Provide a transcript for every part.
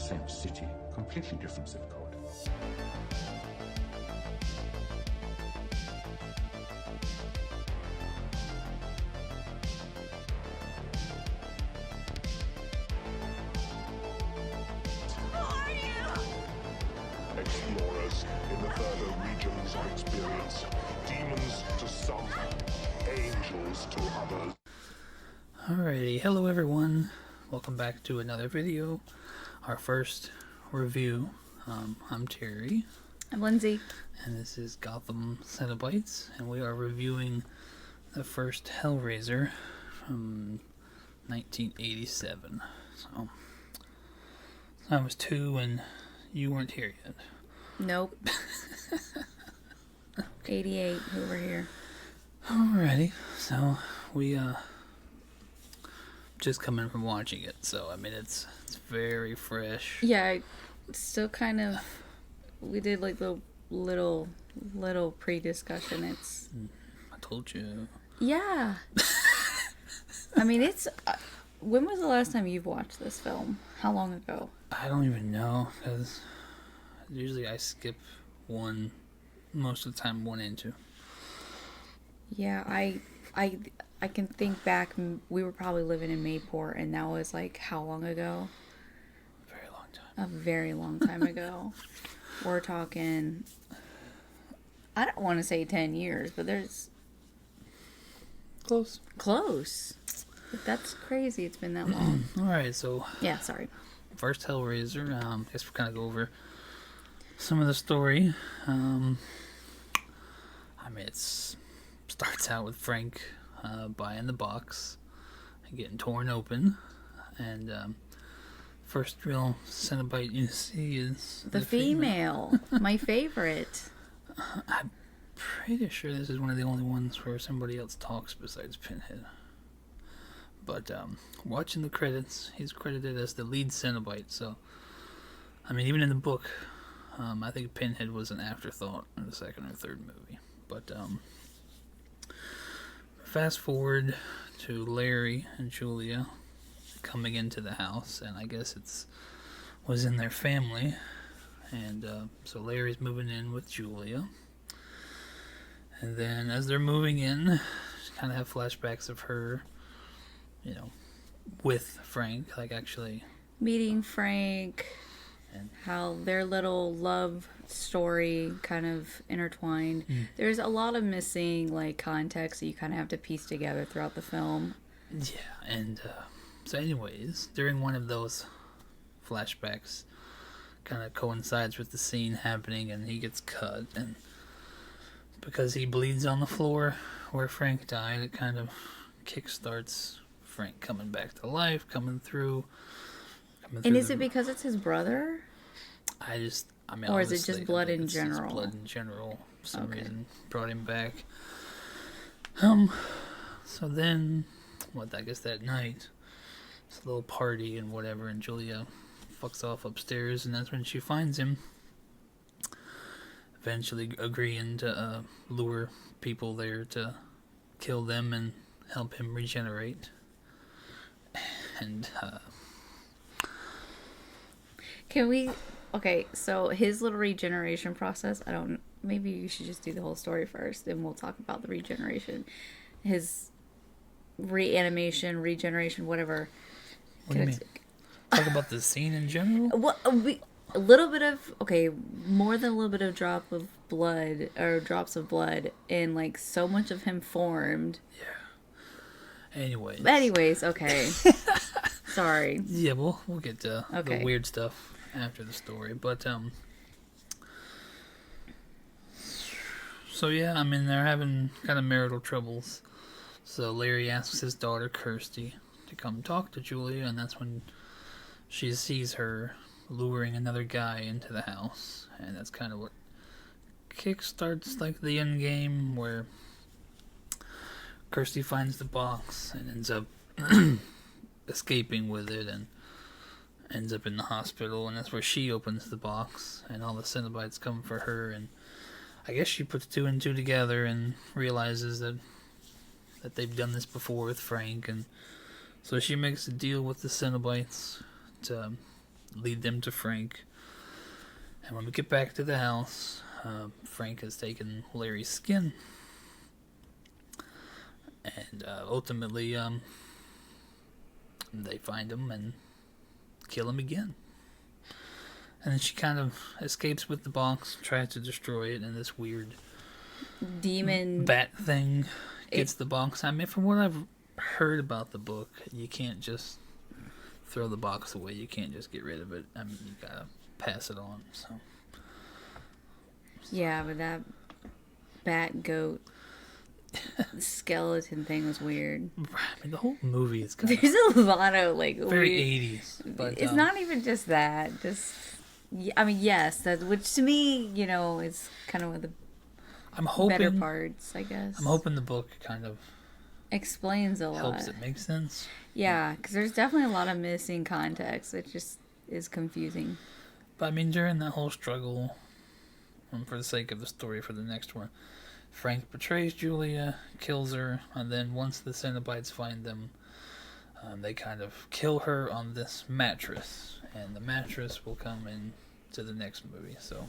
same city, completely different zip code. Explorers in the further regions of experience, demons to some, angels to others. Alrighty, hello everyone. Welcome back to another video. Our first review. I'm Terry. I'm Lindsay. And this is Gotham Cenobites. And we are reviewing the first Hellraiser from 1987. So, I was 2 and you weren't here yet. Nope. 88, who were here. Alrighty, so we just coming from watching it, so I mean it's very fresh. Yeah, still kind of. We did like the little pre-discussion. It's. I told you. Yeah. I mean, it's. When was the last time you've watched this film? How long ago? I don't even know, because usually I skip one, most of the time 1 and 2. Yeah, I can think back. We were probably living in Mayport, and that was like how long ago? A very long time. A very long time ago. We're talking. I don't want to say 10 years, but there's. Close. But that's crazy. It's been that long. Alright, so. Yeah, sorry. First Hellraiser. I guess we'll kind of go over some of the story. I mean, it starts out with Frank buying the box and getting torn open. And first real Cenobite you see is the female. My favorite. I'm pretty sure this is one of the only ones where somebody else talks besides Pinhead. But watching the credits, he's credited as the lead Cenobite. So, I mean, even in the book, I think Pinhead was an afterthought in the second or third movie. But fast forward to Larry and Julia coming into the house, and I guess was in their family. And so Larry's moving in with Julia. And then as they're moving in, kind of have flashbacks of her, with Frank, like actually Meeting Frank, and how their little love story kind of intertwined. There's a lot of missing like context that you kind of have to piece together throughout the film. yeah, and so anyways, during one of those flashbacks, kind of coincides with the scene happening, and he gets cut, and because he bleeds on the floor where Frank died, it kind of kickstarts Frank coming back to life, coming through. And is it because it's his brother? I mean, or honestly, is it just blood in general? Just blood in general. For some Okay. reason brought him back. So then, I guess that night, it's a little party and whatever, and Julia fucks off upstairs, and that's when she finds him. Eventually agreeing to lure people there to kill them and help him regenerate. And Can we? Okay, so his little regeneration process. Maybe you should just do the whole story first, and we'll talk about the regeneration. His reanimation, regeneration, whatever. what do you mean? Talk about the scene in general? A little bit of more than a little bit of drops of blood, and like so much of him formed. Yeah. Anyways, okay. Sorry. Yeah, we'll get to Okay. the weird stuff after the story, but so yeah, I mean they're having kind of marital troubles. So Larry asks his daughter Kirsty to come talk to Julia, and that's when she sees her luring another guy into the house, and that's kind of what kickstarts like the end game, where Kirsty finds the box and ends up escaping with it and ends up in the hospital, and that's where she opens the box and all the Cenobites come for her, and I guess she puts 2 and 2 together and realizes that they've done this before with Frank, and so she makes a deal with the Cenobites to lead them to Frank. And when we get back to the house, Frank has taken Larry's skin. And ultimately, they find him and kill him again. And then she kind of escapes with the box, tries to destroy it, and this weird demon bat thing gets the box. I mean, from what I've heard about the book, you can't just throw the box away. You can't just get rid of it. I mean, you gotta pass it on. So Yeah, but that bat goat skeleton thing was weird. I mean, the whole movie is kind There's a lot of like very weird, 80s. But it's not even just that. Just I mean, yes, that which to me, is kind of one of the I'm hoping better parts, I guess. I'm hoping the book kind of explains a lot. helps it make sense. Yeah, because there's definitely a lot of missing context. It just is confusing. But I mean, during that whole struggle, for the sake of the story for the next one, Frank betrays Julia, kills her, and then once the Cenobites find them, they kind of kill her on this mattress, and the mattress will come in to the next movie. So,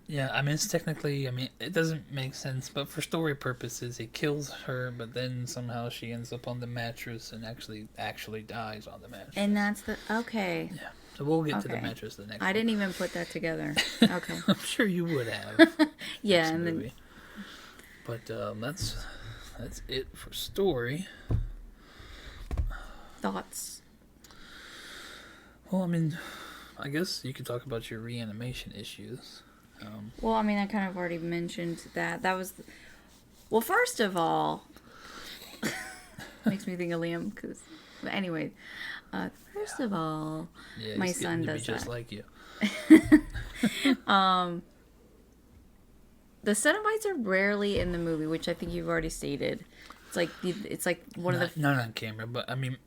yeah, I mean, it's technically, it doesn't make sense, but for story purposes, he kills her, but then somehow she ends up on the mattress and actually dies on the mattress. And that's okay. Yeah, so we'll get to the mattress the next one. I didn't even put that together. Okay. I'm sure you would have. Yeah, and then... But that's it for story. Thoughts? Well, I mean, I guess you could talk about your reanimation issues. Well, I mean, I kind of already mentioned that. That was... Well, first of all... makes me think of Liam, because... But anyway, first of all, my son does just that. Like you. The Cenobites are rarely in the movie, which I think you've already stated. It's like one of the... Not on camera, but I mean...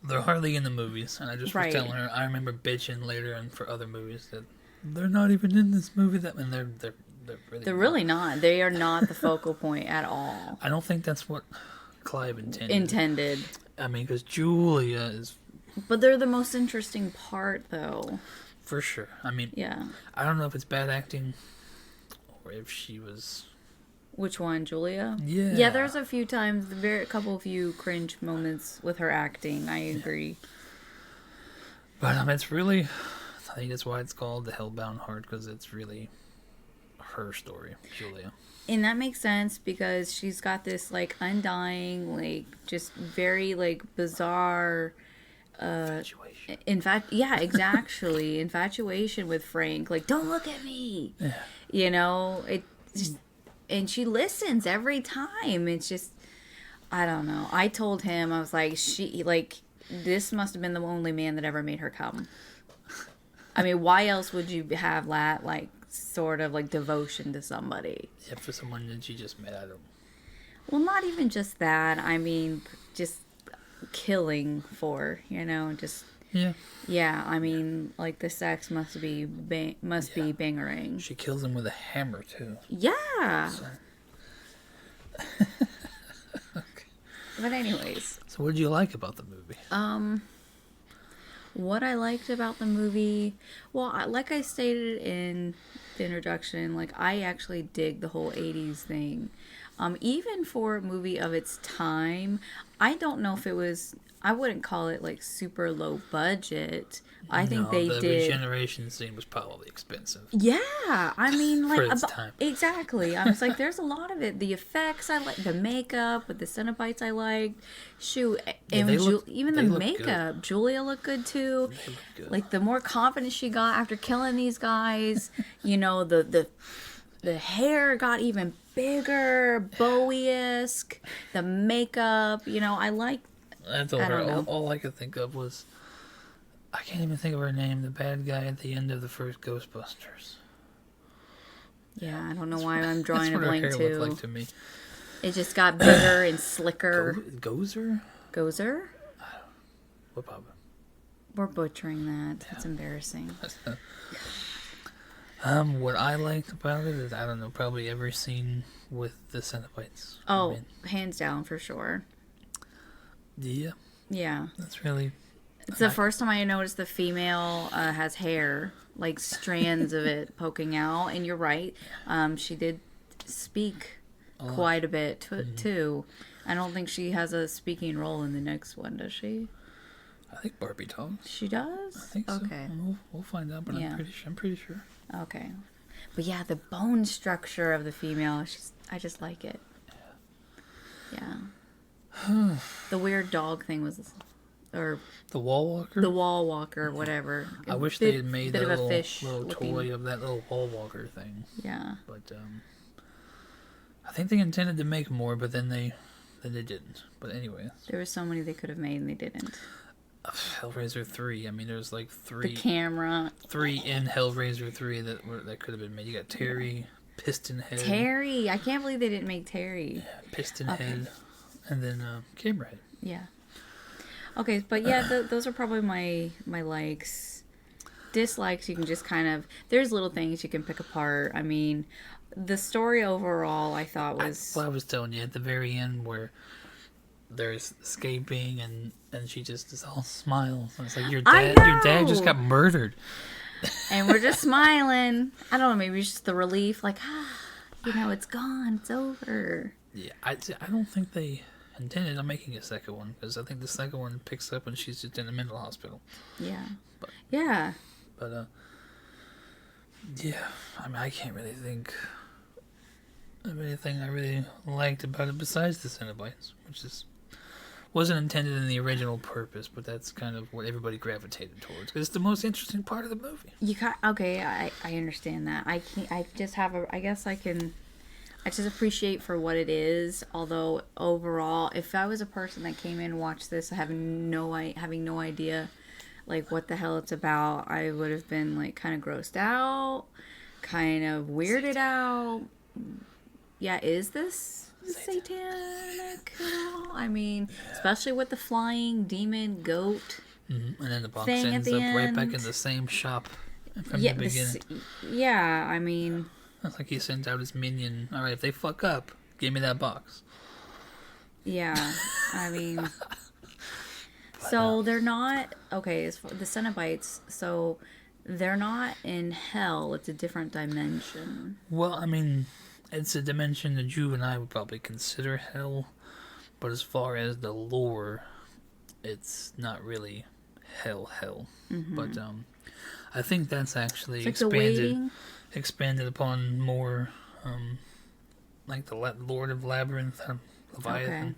They're hardly in the movies, and I just was telling her, I remember bitching later and for other movies that they're not even in this movie. And they're really not. They are not the focal point at all. I don't think that's what Clive intended. I mean, because Julia is... But they're the most interesting part, though. For sure. I mean, yeah. I don't know if it's bad acting or if she was... Which one, Julia? Yeah. Yeah, there's a few times, a few cringe moments with her acting. I agree. But it's really... I think that's why it's called The Hellbound Heart, because it's really her story, Julia. And that makes sense because she's got this, undying, just very, bizarre... Infatuation. Infatuation with Frank. Don't look at me! Yeah. It just... And she listens every time. It's just... I don't know. I told him, I was like, this must have been the only man that ever made her come. I mean, why else would you have that, sort of, devotion to somebody? Yeah, for someone that you just met, I don't... Well, not even just that. I mean, just killing for, just... Yeah. Yeah, I mean, the sex must be bangering. She kills him with a hammer, too. Yeah! So... Okay. But anyways. So what did you like about the movie? What I liked about the movie, well, like I stated in the introduction, I actually dig the whole 80s thing. Even for a movie of its time, I don't know if it was, I wouldn't call it super low budget. I think they did. The regeneration scene was probably expensive. Yeah, I mean, for its time. Exactly. I was there's a lot of it. The effects I like, the makeup with the Cenobites I liked. Shoot, and even the makeup. Good. Julia looked good too. They looked good. The more confidence she got after killing these guys, the hair got even bigger, Bowie-esque. The makeup, I like. That's all I could think of was, I can't even think of her name, the bad guy at the end of the first Ghostbusters. Yeah, I don't know why I'm drawing a blank too. That's what her hair looked like to me. It just got bigger and slicker. Gozer? Gozer? What about it? We're butchering that. That's embarrassing. What I liked about it is, I don't know, probably every scene with the Cenobites. Oh, hands down for sure. Yeah. Yeah. That's really... It's the first time I noticed the female has hair, like strands of it poking out. And you're right. She did speak quite a bit, too. I don't think she has a speaking role in the next one, does she? I think Barbie talks. She does? I think so. Okay. We'll find out, but Yeah. I'm pretty sure. Okay. But yeah, the bone structure of the female, I just like it. Yeah. The weird dog thing was... Or The wall walker? the wall walker, whatever. I wish they had made bit that of a little, fish little looking. toy of that little wall walker thing. Yeah. But I think they intended to make more, but then they didn't. But anyway, There were so many they could have made and they didn't. Hellraiser 3. I mean, there's like The camera. three in Hellraiser 3 that could have been made. You got Terry, Piston Head, Terry. I can't believe they didn't make Terry. Piston Head, and then Camera Head. Yeah. Okay, but yeah, those are probably my likes. Dislikes, you can just kind of... There's little things you can pick apart. I mean, the story overall, I thought was... I was telling you at the very end where there's escaping and she just is all smiles. It's like your dad just got murdered. And we're just smiling. I don't know, maybe it's just the relief, like, it's gone, it's over. Yeah, I don't think they intended on making a second one, because I think the second one picks up when she's just in a mental hospital. Yeah. But yeah, I mean, I can't really think of anything I really liked about it besides the Cenobites, which wasn't intended in the original purpose, but that's kind of what everybody gravitated towards, because it's the most interesting part of the movie. Okay, I understand that. I just appreciate for what it is. Although overall, if I was a person that came in and watched this having no idea like what the hell it's about, I would have been like kind of grossed out, kind of weirded out. Yeah, is this satanic at all? I mean, especially with the flying demon goat. Mm-hmm. And then the box thing ends at the up right back end. in the same shop from the beginning. I mean... It's like he sends out his minion. All right, if they fuck up, give me that box. Yeah, I mean... So they're not... Okay, as for the Cenobites, so they're not in hell. It's a different dimension. Well, I mean, it's a dimension that you and I would probably consider hell. But as far as the lore, it's not really hell. Mm-hmm. But I think that's actually it's like expanded upon more, like the Lord of Labyrinth, Leviathan. Okay.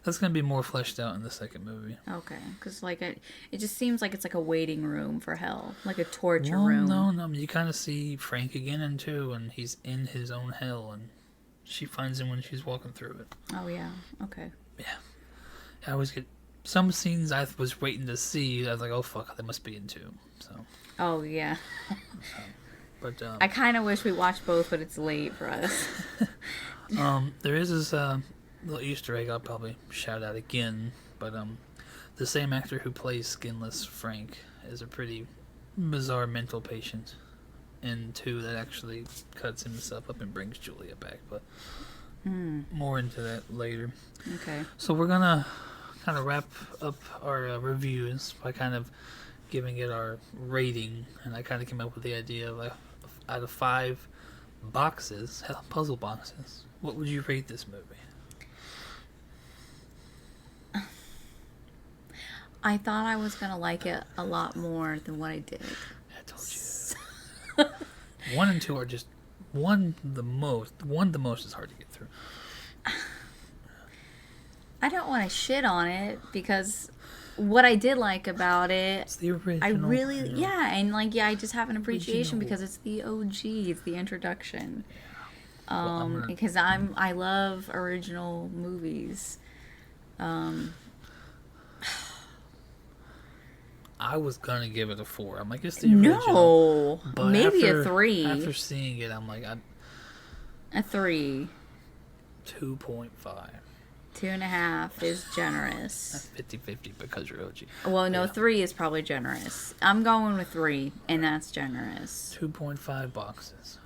That's going to be more fleshed out in the second movie. Okay, because like it just seems like it's like a waiting room for hell, like a torture room. No, you kind of see Frank again in 2, and he's in his own hell, and she finds him when she's walking through it. Oh yeah, okay. Yeah, I always get some scenes I was waiting to see. I was like, oh fuck, they must be in 2. So. Oh yeah. But I kind of wish we watched both, but it's late for us. There is this little Easter egg I'll probably shout out again, but the same actor who plays Skinless Frank is a pretty bizarre mental patient in 2 that actually cuts himself up and brings Julia back, but more into that later. Okay. So we're gonna kind of wrap up our reviews by kind of giving it our rating, and I kind of came up with the idea of out of 5 boxes, puzzle boxes, what would you rate this movie? I thought I was gonna like it a lot more than what I did. I told you. 1 and 2 are just one the most is hard to get through. I don't want to shit on it because what I did like about it, it's the original. I really, I just have an appreciation because it's the OG, it's the introduction. Because I love original movies. I was gonna give it a 4. I'm like, it's the original. No, maybe a 3. After seeing it, I'm like, a 3. 2.5. 2.5 is generous. That's 50-50 because you're OG. Well, no, 3 is probably generous. I'm going with 3, and that's generous. 2.5 boxes.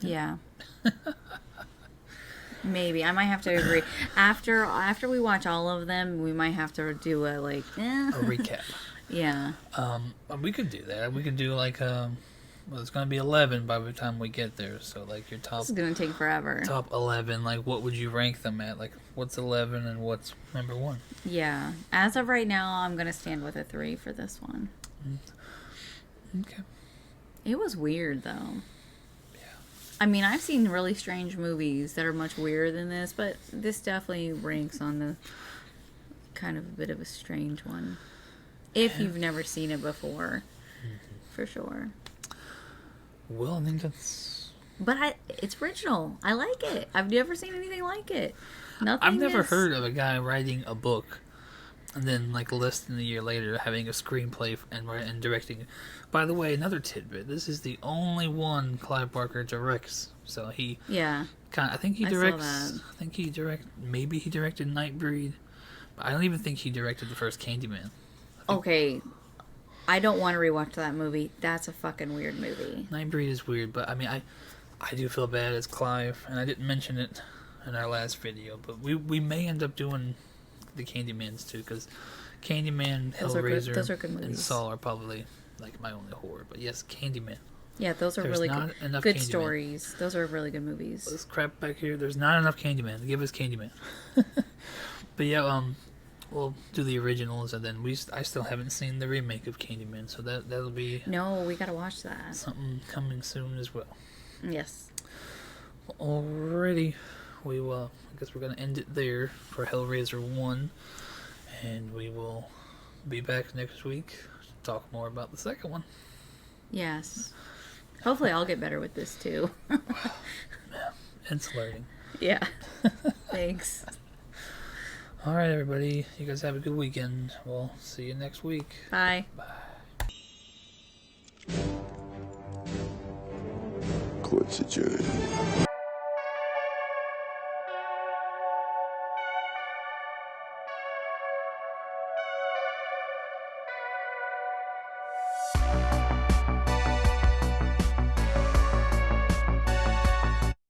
Yeah. Maybe I might have to agree. After we watch all of them, we might have to do a like A recap. Yeah. We could do that. We could do like well, it's gonna be 11 by the time we get there. So like your top This is gonna take forever. top 11. Like what would you rank them at? Like what's 11 and what's number 1? Yeah. As of right now, I'm gonna stand with a 3 for this one. Okay. It was weird though. I mean, I've seen really strange movies that are much weirder than this, but this definitely ranks on the kind of a bit of a strange one. If you've never seen it before, for sure. Well, I think that's... But it's original. I like it. I've never seen anything like it. Nothing. I've never heard of a guy writing a book and then, like, less than a year later, having a screenplay and directing it. By the way, another tidbit. This is the only one Clive Barker directs. So he... Yeah. I think he I directs... saw that. I think he maybe he directed Nightbreed. But I don't even think he directed the first Candyman. Okay. I don't want to rewatch that movie. That's a fucking weird movie. Nightbreed is weird, but I mean, I do feel bad as Clive, and I didn't mention it in our last video, but we may end up doing the Candymans too, because Candyman, Hellraiser, those are good and movies. Saw are probably like my only horror. But yes, Candyman. Yeah, those are There's really not good. enough Good Candyman. stories. Those are really good movies. This crap back here. There's not enough Candyman. Give us Candyman. But yeah, we'll do the originals, and then I still haven't seen the remake of Candyman, so that'll be No, we gotta watch that. something coming soon as well. Yes. Alrighty, I guess we're gonna end it there for Hellraiser 1, and we will be back next week to talk more about the second one. Yes. Hopefully I'll get better with this too. It's learning. Yeah. Thanks. Alright, everybody, you guys have a good weekend. We'll see you next week. Bye. Court's adjourned.